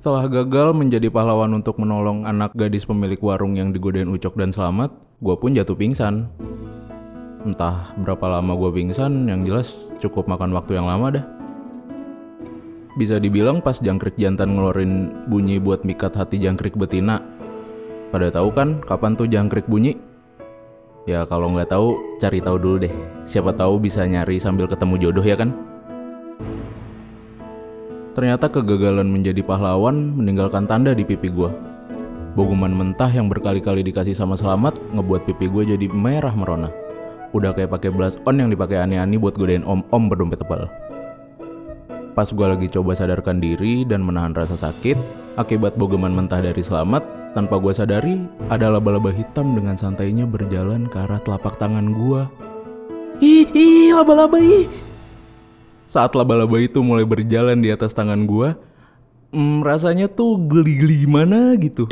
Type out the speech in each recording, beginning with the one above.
Setelah gagal menjadi pahlawan untuk menolong anak gadis pemilik warung yang digodain Ucok dan Slamet, gue pun jatuh pingsan. Entah berapa lama gue pingsan, yang jelas cukup makan waktu yang lama dah. Bisa dibilang pas jangkrik jantan ngeluarin bunyi buat mikat hati jangkrik betina. Pada tahu kan kapan tuh jangkrik bunyi? Ya kalau nggak tahu, cari tahu dulu deh. Siapa tahu bisa nyari sambil ketemu jodoh ya kan? Ternyata kegagalan menjadi pahlawan meninggalkan tanda di pipi gue. Bogoman mentah yang berkali-kali dikasih sama Slamet ngebuat pipi gue jadi merah merona. Udah kayak pakai blush on yang dipakai ani-ani buat godain om-om berdompet tebal. Pas gue lagi coba sadarkan diri dan menahan rasa sakit akibat bogoman mentah dari Slamet, tanpa gue sadari ada laba-laba hitam dengan santainya berjalan ke arah telapak tangan gue. Ih, laba-laba ih. Saat laba-laba itu mulai berjalan di atas tangan gue, rasanya tuh geli-geli gimana gitu.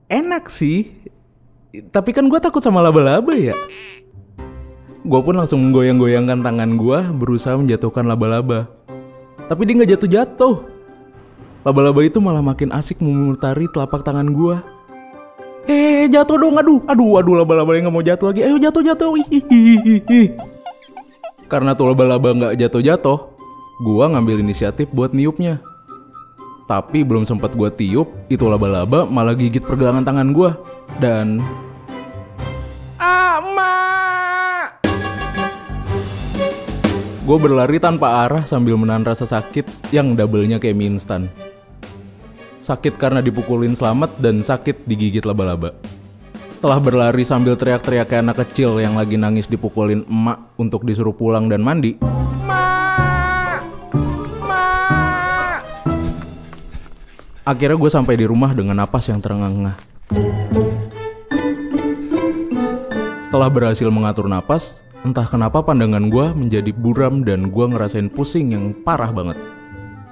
Enak sih, tapi kan gue takut sama laba-laba ya. Gue pun langsung menggoyang-goyangkan tangan gue berusaha menjatuhkan laba-laba. Tapi dia gak jatuh-jatuh. Laba-laba itu malah makin asik memutari telapak tangan gue. Jatuh dong, aduh laba-laba yang gak mau jatuh lagi. Ayo jatuh. Karena tuh laba-laba gak jatuh-jatuh, gua ngambil inisiatif buat niupnya. Tapi belum sempat gua tiup, itu laba-laba malah gigit pergelangan tangan gua. Dan... Mak! Gua berlari tanpa arah sambil menahan rasa sakit yang double-nya kayak mie instan. Sakit karena dipukulin Slamet dan sakit digigit laba-laba. Setelah berlari sambil teriak-teriak kayak anak kecil yang lagi nangis dipukulin emak untuk disuruh pulang dan mandi. Mak! Akhirnya gue sampai di rumah dengan napas yang terengah-engah. Setelah berhasil mengatur napas, entah kenapa pandangan gue menjadi buram dan gue ngerasain pusing yang parah banget.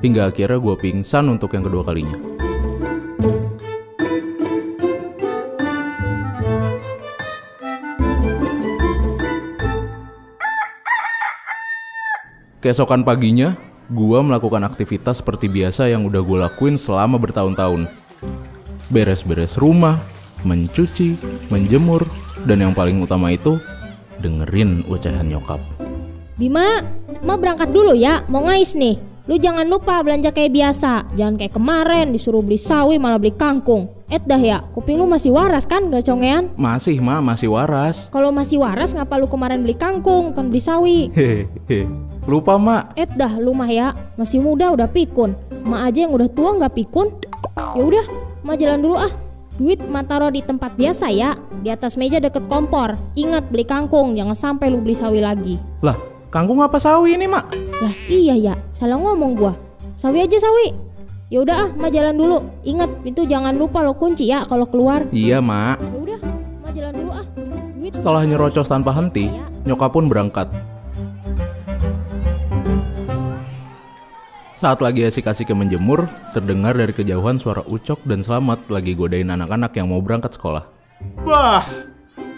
Hingga akhirnya gue pingsan untuk yang kedua kalinya. Keesokan paginya, gua melakukan aktivitas seperti biasa yang udah gue lakuin selama bertahun-tahun. Beres-beres rumah, mencuci, menjemur, dan yang paling utama itu, dengerin ocehan nyokap. Bima, Ma berangkat dulu ya, mau ngais nih. Lu jangan lupa belanja kayak biasa. Jangan kayak kemarin disuruh beli sawi malah beli kangkung. Dah ya, kuping lu masih waras kan gak congean? Masih Ma, masih waras. Kalau masih waras ngapa lu kemarin beli kangkung bukan beli sawi? Hehehe, lupa Mak. Dah lu mah ya, masih muda udah pikun. Ma aja yang udah tua gak pikun. Ya udah, Ma jalan dulu ah. Duit Ma taruh di tempat biasa ya, di atas meja deket kompor. Ingat beli kangkung, jangan sampai lu beli sawi lagi. Lah, kangkung apa sawi ini Mak? Lah iya ya, salah ngomong gua. Sawi aja sawi. Ya udah ah, Ma jalan dulu. Ingat pintu jangan lupa lo kunci ya kalau keluar. Iya Mak. Ya udah, Ma jalan dulu ah. Duit. Setelah nyerocos tanpa henti, nyokap pun berangkat. Saat lagi asik-asik menjemur, terdengar dari kejauhan suara Ucok dan Slamet lagi godain anak-anak yang mau berangkat sekolah. Bah,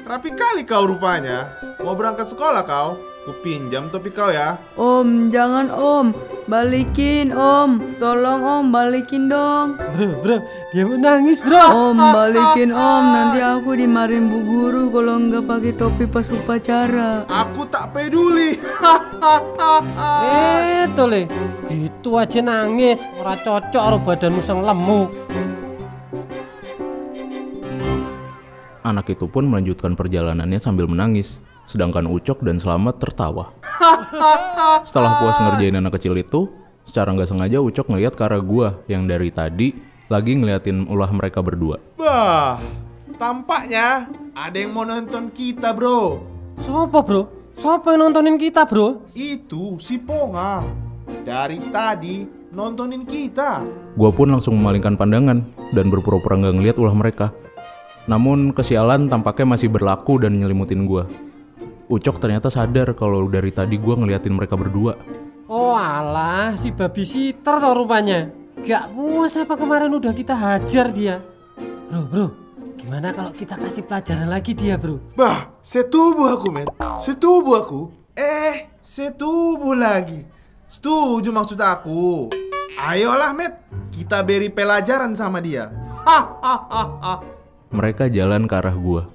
rapi kali kau rupanya. Mau berangkat sekolah kau? Kupinjam topi kau ya. Om, jangan om. Balikin om. Tolong om, balikin dong. Bro, dia mau nangis bro. Om, balikin om. Nanti aku dimarahin bu guru kalau nggak pakai topi pas upacara. Aku tak peduli. Tole, gitu aja nangis. Ora cocok karo badanmu sang lemu. Anak itu pun melanjutkan perjalanannya sambil menangis. Sedangkan Ucok dan Slamet tertawa. Setelah puas ngerjain anak kecil itu, secara gak sengaja Ucok ngeliat ke arah gua yang dari tadi lagi ngeliatin ulah mereka berdua. Bah, tampaknya ada yang mau nonton kita bro. Sopo bro? Sopo yang nontonin kita bro? Itu si Ponga. Dari tadi nontonin kita. Gua pun langsung memalingkan pandangan dan berpura-pura gak ngeliat ulah mereka. Namun kesialan tampaknya masih berlaku dan nyelimutin gua. Ucok ternyata sadar kalau dari tadi gue ngeliatin mereka berdua. Oh alah, si babysitter toh rupanya. Gak puas apa kemarin udah kita hajar dia. Bro, gimana kalau kita kasih pelajaran lagi dia bro? Bah, setubuh aku men. Setubuh aku. Setubuh lagi. Setuju maksud aku. Ayolah, Met. Kita beri pelajaran sama dia. Hahaha. Mereka jalan ke arah gua.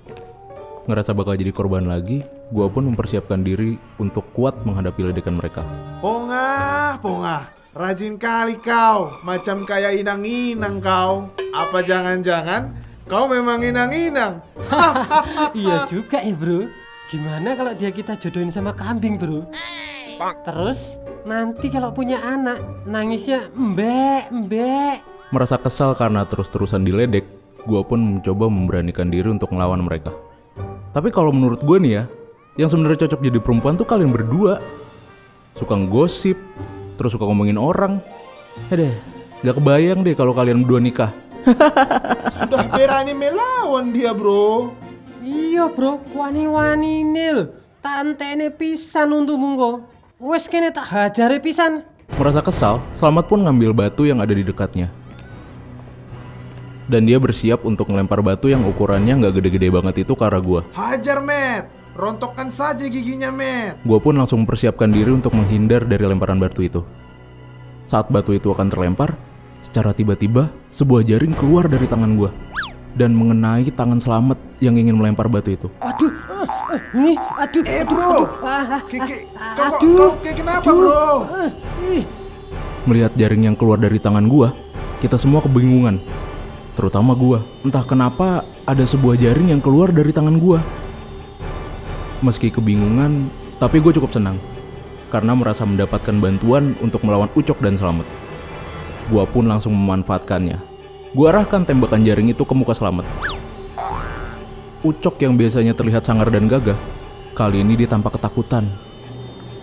Ngerasa bakal jadi korban lagi, gua pun mempersiapkan diri untuk kuat menghadapi ledekan mereka. Pongah. Rajin kali kau. Macam kayak inang-inang kau. Apa jangan-jangan kau memang inang-inang? Iya juga ya bro. Gimana kalau dia kita jodohin sama kambing bro? Terus nanti kalau punya anak nangisnya mbek. Merasa kesal karena terus-terusan diledek, gua pun mencoba memberanikan diri untuk melawan mereka. Tapi kalau menurut gue nih ya, yang sebenarnya cocok jadi perempuan tuh kalian berdua. Suka ngosip, terus suka ngomongin orang. Gak kebayang deh kalau kalian berdua nikah. Sudah berani melawan dia, bro. Iya bro, wani-wani ini loh. Tantene pisan untuk mungko. Wes kene tak hajare pisan. Merasa kesal, Slamet pun ngambil batu yang ada di dekatnya. Dan dia bersiap untuk melempar batu yang ukurannya gak gede-gede banget itu ke arah gue. Hajar, Met. Rontokkan saja giginya, Met. Gue pun langsung mempersiapkan diri untuk menghindar dari lemparan batu itu. Saat batu itu akan terlempar, secara tiba-tiba sebuah jaring keluar dari tangan gue dan mengenai tangan Slamet yang ingin melempar batu itu. Aduh. Bro. Kau kenapa, bro? Melihat jaring yang keluar dari tangan gue, kita semua kebingungan. Terutama gue, entah kenapa ada sebuah jaring yang keluar dari tangan gue. Meski kebingungan, tapi gue cukup senang karena merasa mendapatkan bantuan untuk melawan Ucok dan Slamet. Gue pun langsung memanfaatkannya. Gue arahkan tembakan jaring itu ke muka Slamet. Ucok yang biasanya terlihat sangar dan gagah, kali ini dia tampak ketakutan.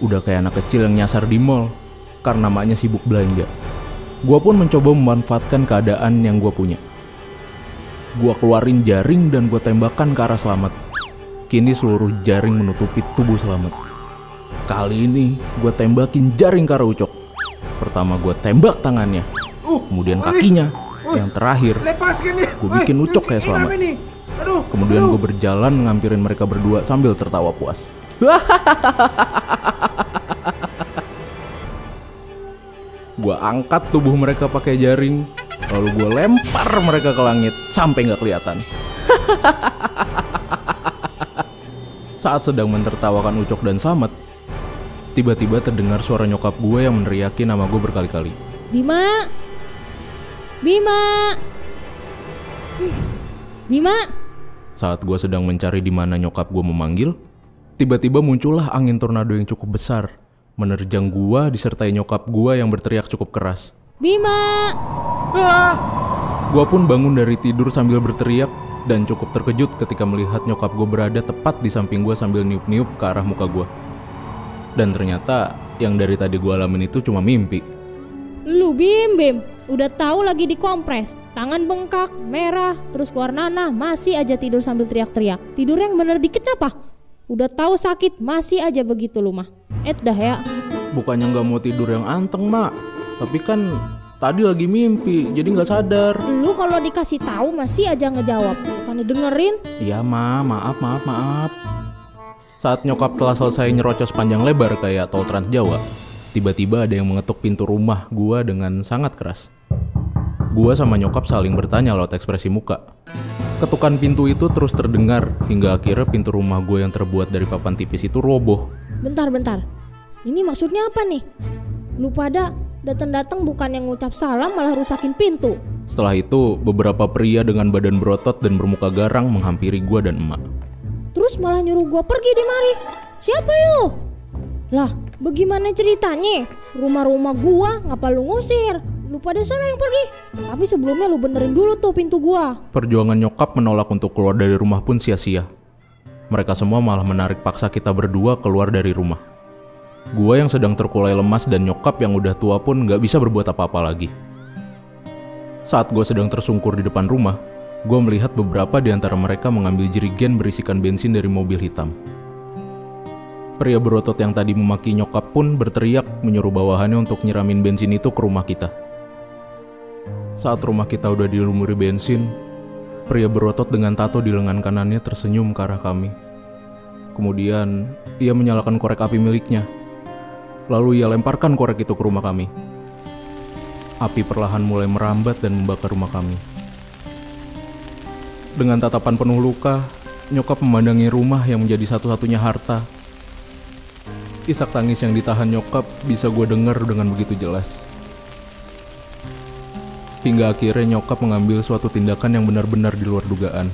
Udah kayak anak kecil yang nyasar di mall karena maknya sibuk belanja. Gue pun mencoba memanfaatkan keadaan yang gue punya. Gue keluarin jaring dan gue tembakkan ke arah Slamet. Kini seluruh jaring menutupi tubuh Slamet. Kali ini gue tembakin jaring ke arah Ucok. Pertama gue tembak tangannya, kemudian kakinya, yang terakhir gue bikin Ucok kayak Slamet. Kemudian gue berjalan ngampirin mereka berdua sambil tertawa puas. Gue angkat tubuh mereka pakai jaring, lalu gue lempar mereka ke langit sampai gak kelihatan. Saat sedang mentertawakan Ucok dan Slamet, tiba-tiba terdengar suara nyokap gue yang meneriaki nama gue berkali-kali. Bima. Saat gue sedang mencari di mana nyokap gue memanggil, tiba-tiba muncullah angin tornado yang cukup besar, menerjang gue disertai nyokap gue yang berteriak cukup keras. Bima. Gue pun bangun dari tidur sambil berteriak dan cukup terkejut ketika melihat nyokap gue berada tepat di samping gue sambil niup-niup ke arah muka gue. Dan ternyata yang dari tadi gue alamin itu cuma mimpi. Lu Bim, udah tahu lagi dikompres, tangan bengkak, merah, terus keluar nanah, masih aja tidur sambil teriak-teriak. Tidur yang bener dikit apa? Udah tahu sakit, masih aja begitu lu mah. Dah ya. Bukannya nggak mau tidur yang anteng, Mak. Tapi kan tadi lagi mimpi, jadi nggak sadar. Lu kalau dikasih tahu masih aja ngejawab, bukannya dengerin? Iya, Ma, maaf. Saat nyokap telah selesai nyerocos panjang lebar kayak tol Trans Jawa, tiba-tiba ada yang mengetuk pintu rumah gua dengan sangat keras. Gua sama nyokap saling bertanya lewat ekspresi muka. Ketukan pintu itu terus terdengar hingga akhirnya pintu rumah gua yang terbuat dari papan tipis itu roboh. Bentar. Ini maksudnya apa nih? Lu pada datang bukan yang ngucap salam malah rusakin pintu. Setelah itu, beberapa pria dengan badan berotot dan bermuka garang menghampiri gua dan emak. Terus malah nyuruh gua pergi di mari. Siapa lu? Lah, bagaimana ceritanya? Rumah-rumah gua, ngapa lu ngusir? Lu pada sana yang pergi. Tapi sebelumnya lu benerin dulu tuh pintu gua. Perjuangan nyokap menolak untuk keluar dari rumah pun sia-sia. Mereka semua malah menarik paksa kita berdua keluar dari rumah. Gua yang sedang terkulai lemas dan nyokap yang udah tua pun gak bisa berbuat apa-apa lagi. Saat gua sedang tersungkur di depan rumah, gua melihat beberapa di antara mereka mengambil jerigen berisikan bensin dari mobil hitam. Pria berotot yang tadi memaki nyokap pun berteriak menyuruh bawahannya untuk nyiramin bensin itu ke rumah kita. Saat rumah kita udah dilumuri bensin, pria berotot dengan tato di lengan kanannya tersenyum ke arah kami. Kemudian, ia menyalakan korek api miliknya. Lalu ia lemparkan korek itu ke rumah kami. api perlahan mulai merambat dan membakar rumah kami. Dengan tatapan penuh luka, nyokap memandangi rumah yang menjadi satu-satunya harta. Isak tangis yang ditahan nyokap bisa gue dengar dengan begitu jelas. Hingga akhirnya nyokap mengambil suatu tindakan yang benar-benar di luar dugaan.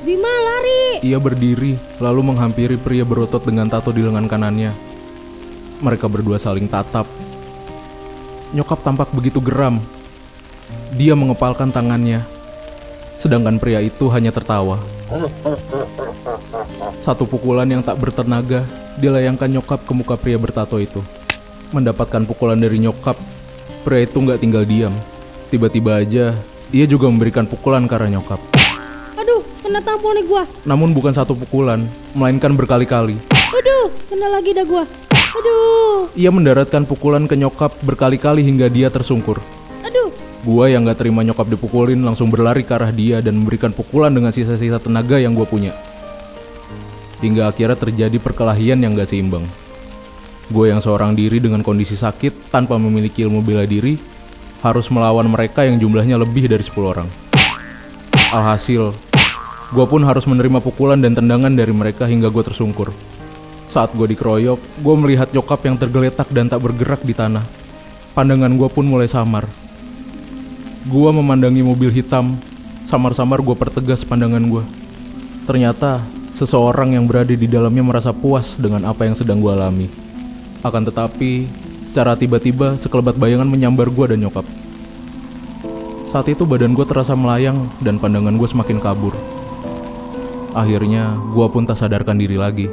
Bima lari. Ia berdiri, lalu menghampiri pria berotot dengan tato di lengan kanannya. Mereka berdua saling tatap. Nyokap tampak begitu geram. Dia mengepalkan tangannya, sedangkan pria itu hanya tertawa. Satu pukulan yang tak bertenaga dilayangkan nyokap ke muka pria bertato itu. Mendapatkan pukulan dari nyokap, pria itu nggak tinggal diam. Tiba-tiba aja, ia juga memberikan pukulan ke arah nyokap. Aduh, kena tampol nih gua. Namun bukan satu pukulan, melainkan berkali-kali. Aduh, kena lagi dah gua. Aduh. Ia mendaratkan pukulan ke nyokap berkali-kali hingga dia tersungkur. Aduh. Gua yang gak terima nyokap dipukulin langsung berlari ke arah dia dan memberikan pukulan dengan sisa-sisa tenaga yang gua punya. Hingga akhirnya terjadi perkelahian yang gak seimbang. Gue yang seorang diri dengan kondisi sakit tanpa memiliki ilmu bela diri harus melawan mereka yang jumlahnya lebih dari 10 orang. Alhasil, gue pun harus menerima pukulan dan tendangan dari mereka hingga gue tersungkur. Saat gue dikeroyok, gue melihat nyokap yang tergeletak dan tak bergerak di tanah. Pandangan gue pun mulai samar. Gue memandangi mobil hitam, samar-samar gue pertegas pandangan gue. Ternyata, seseorang yang berada di dalamnya merasa puas dengan apa yang sedang gue alami. Akan tetapi, secara tiba-tiba sekelebat bayangan menyambar gue dan nyokap. Saat itu badan gue terasa melayang dan pandangan gue semakin kabur. Akhirnya, gue pun tak sadarkan diri lagi.